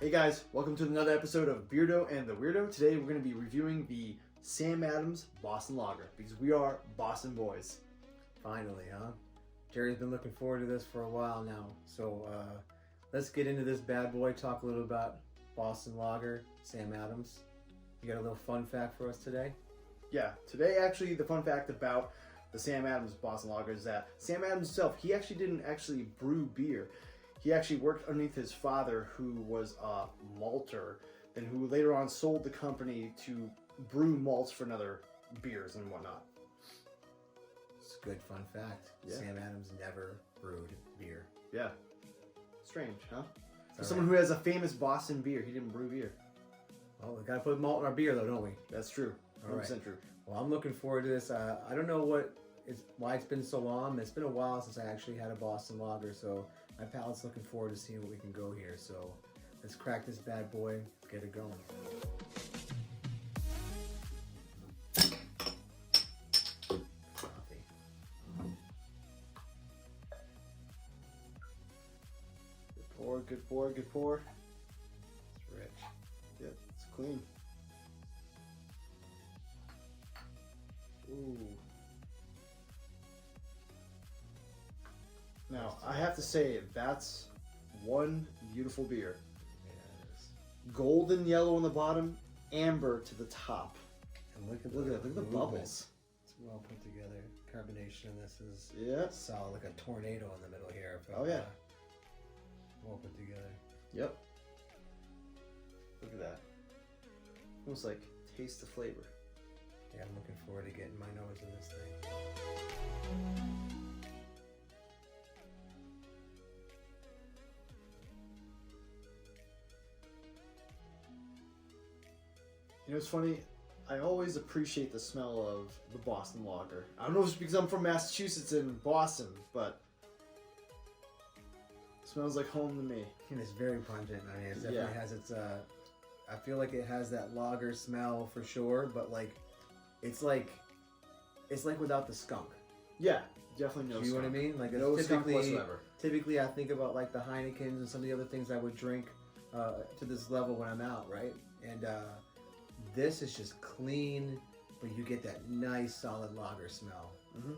Hey guys, welcome to another episode of Beardo and the Weirdo. Today we're going to be reviewing the Sam Adams Boston Lager because we are Boston boys. Finally, huh? Jerry's been looking forward to this for a while now. So let's get into this bad boy, talk a little about Boston Lager, Sam Adams. You got a little fun fact for us today? Yeah, today actually the fun fact about the Sam Adams Boston Lager is that Sam Adams himself, he actually didn't brew beer. He actually worked underneath his father, who was a malter, and who later on sold the company to brew malts for another beers and whatnot. It's a good fun fact. Yeah. Sam Adams never brewed beer. Yeah. Strange, huh? For someone who has a famous Boston beer, he didn't brew beer. Well, we gotta put malt in our beer though, don't we? That's true. 100% true. Well, I'm looking forward to this. I don't know why it's been so long. It's been a while since I actually had a Boston Lager, so my palate's looking forward to seeing what we can go here. So let's crack this bad boy, get it going. Toffee. Good pour, good pour, good pour. It's rich. Yep, it's clean. Ooh. Now, I have to say, that's one beautiful beer. Yeah, it is. Golden yellow on the bottom, amber to the top. And look at the bubbles. It's well put together. Carbonation in this is solid, like a tornado in the middle here. Oh yeah. Well put together. Yep. Look at that. Almost like taste the flavor. Yeah, I'm looking forward to getting my nose in this thing. You know, it's funny, I always appreciate the smell of the Boston Lager. I don't know if it's because I'm from Massachusetts and Boston, but it smells like home to me. And it's very pungent. I mean, it definitely has its, I feel like it has that lager smell for sure, but like, it's like without the skunk. Yeah, definitely no skunk. You know what I mean? Like, no skunk whatsoever. Typically, I think about like the Heinekens and some of the other things I would drink to this level when I'm out, right? And this is just clean, but you get that nice solid lager smell. Mm-hmm.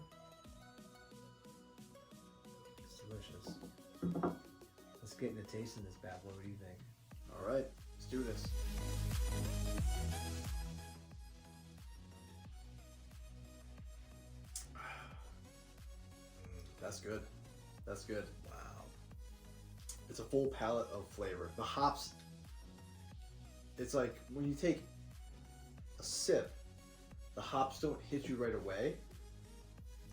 It's delicious. Let's get into tasting this bad boy. What do you think? All right, let's do this. That's good. That's good. Wow. It's a full palette of flavor. The hops, it's like when you take a sip, the hops don't hit you right away,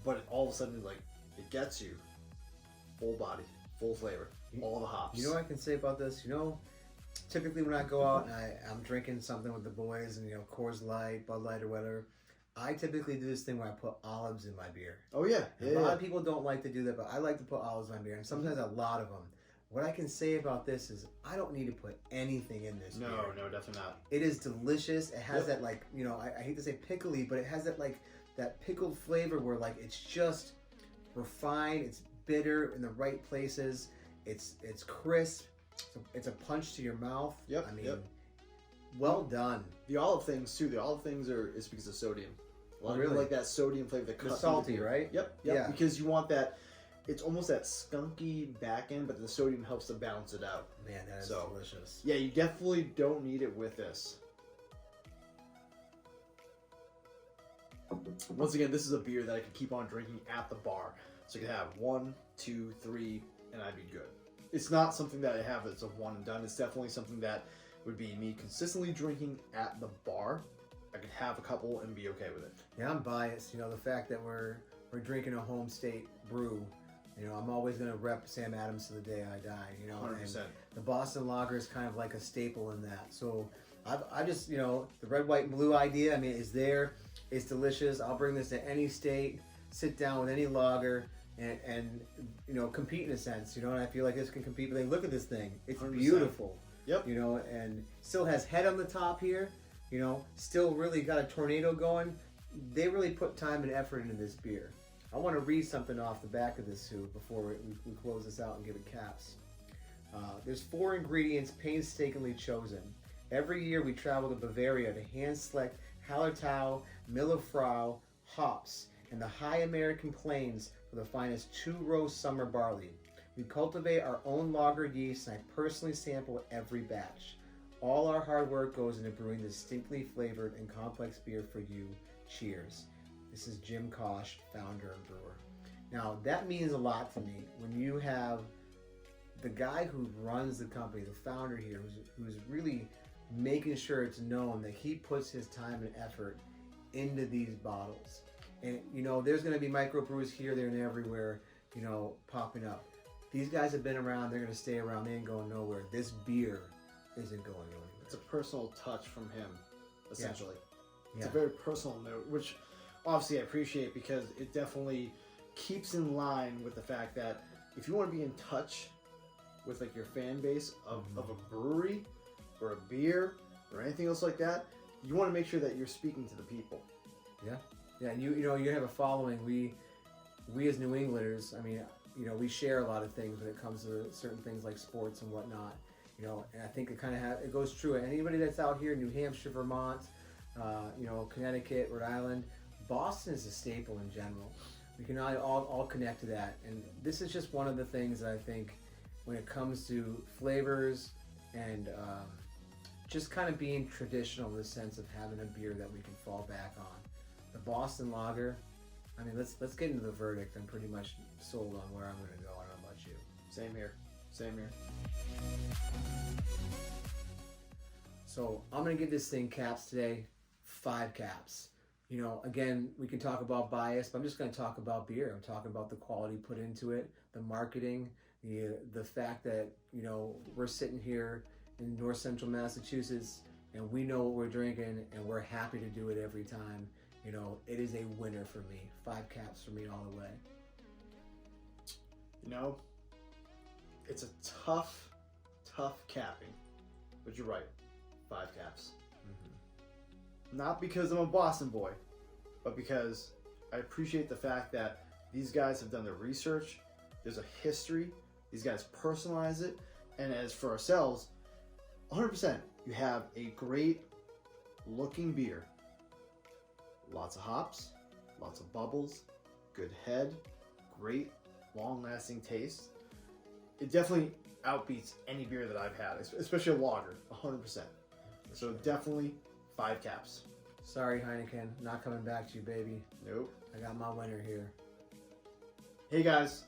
but all of a sudden, like, it gets you. Full body, full flavor, all the hops. You know what I can say about this? You know, typically when I go out and I'm drinking something with the boys and, you know, Coors Light, Bud Light or whatever, I typically do this thing where I put olives in my beer. Oh yeah. A lot of people don't like to do that, but I like to put olives in my beer, and sometimes a lot of them. What I can say about this is I don't need to put anything in this beer. No, definitely not. It is delicious. It has that, like, you know, I hate to say pickly, but it has that, like, that pickled flavor where, like, it's just refined, it's bitter in the right places, it's crisp, it's a punch to your mouth. Yep. I mean, well done. The olive things too. The olive things is because of sodium. A lot of people like that sodium flavor that cuts salty, right? Yep. Yeah. Because you want that. It's almost that skunky back end, but the sodium helps to balance it out. Man, that is delicious. Yeah, you definitely don't need it with this. Once again, this is a beer that I could keep on drinking at the bar. So you could have 1, 2, 3, and I'd be good. It's not something that I have that's a one and done. It's definitely something that would be me consistently drinking at the bar. I could have a couple and be okay with it. Yeah, I'm biased. You know, the fact that we're drinking a home state brew. You know, I'm always going to rep Sam Adams to the day I die, you know. 100%. And the Boston Lager is kind of like a staple in that. So I just, you know, the red, white, and blue idea, I mean, is there. It's delicious. I'll bring this to any state, sit down with any lager, and you know, compete in a sense, you know, and I feel like this can compete. But look at this thing. It's 100%. Beautiful. Yep. You know, and still has head on the top here, you know, still really got a tornado going. They really put time and effort into this beer. I want to read something off the back of this too before we close this out and give it caps. There's 4 ingredients painstakingly chosen. Every year we travel to Bavaria to hand-select Hallertau, Millefrau, hops, and the high American plains for the finest 2-row summer barley. We cultivate our own lager yeast, and I personally sample every batch. All our hard work goes into brewing this distinctly flavored and complex beer for you. Cheers. This is Jim Kosh, founder and brewer. Now, that means a lot to me when you have the guy who runs the company, the founder here, who's really making sure it's known that he puts his time and effort into these bottles. And, you know, there's going to be microbrews here, there, and everywhere, you know, popping up. These guys have been around. They're going to stay around. They ain't going nowhere. This beer isn't going anywhere. It's a personal touch from him, essentially. Yeah. It's a very personal note, which obviously I appreciate because it definitely keeps in line with the fact that if you want to be in touch with like your fan base of a brewery or a beer or anything else like that, you want to make sure that you're speaking to the people. Yeah, and you know, you have a following. We as New Englanders, I mean, you know, we share a lot of things when it comes to certain things like sports and whatnot. You know, and I think it kind of it goes true. Anybody that's out here, New Hampshire, Vermont, you know, Connecticut, Rhode Island, Boston is a staple in general. We can all connect to that, and this is just one of the things that I think when it comes to flavors and just kind of being traditional in the sense of having a beer that we can fall back on. The Boston Lager, I mean, let's get into the verdict. I'm pretty much sold on where I'm going to go. I don't know about you. Same here. Same here. So I'm going to give this thing caps today, 5 caps. You know, again, we can talk about bias, but I'm just going to talk about beer. I'm talking about the quality put into it, the marketing, the fact that, you know, we're sitting here in north central Massachusetts and we know what we're drinking and we're happy to do it every time. You know, it is a winner for me. 5 caps for me all the way. You know, it's a tough capping, but you're right. 5 caps. Not because I'm a Boston boy, but because I appreciate the fact that these guys have done their research. There's a history. These guys personalize it. And as for ourselves, 100%, you have a great looking beer. Lots of hops, lots of bubbles, good head, great long-lasting taste. It definitely outbeats any beer that I've had, especially a lager, 100%. So definitely 5 caps. Sorry, Heineken, not coming back to you, baby. Nope. I got my winner here. Hey guys,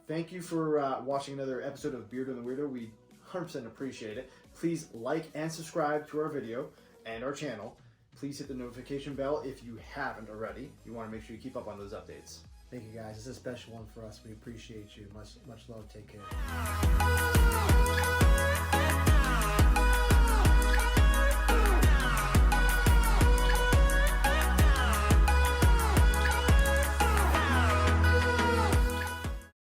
thank you for watching another episode of Beard and the Weirdo. We 100% appreciate it. Please like and subscribe to our video and our channel. Please hit the notification bell if you haven't already. You want to make sure you keep up on those updates. Thank you guys. This is a special one for us. We appreciate you. Much love. Take care.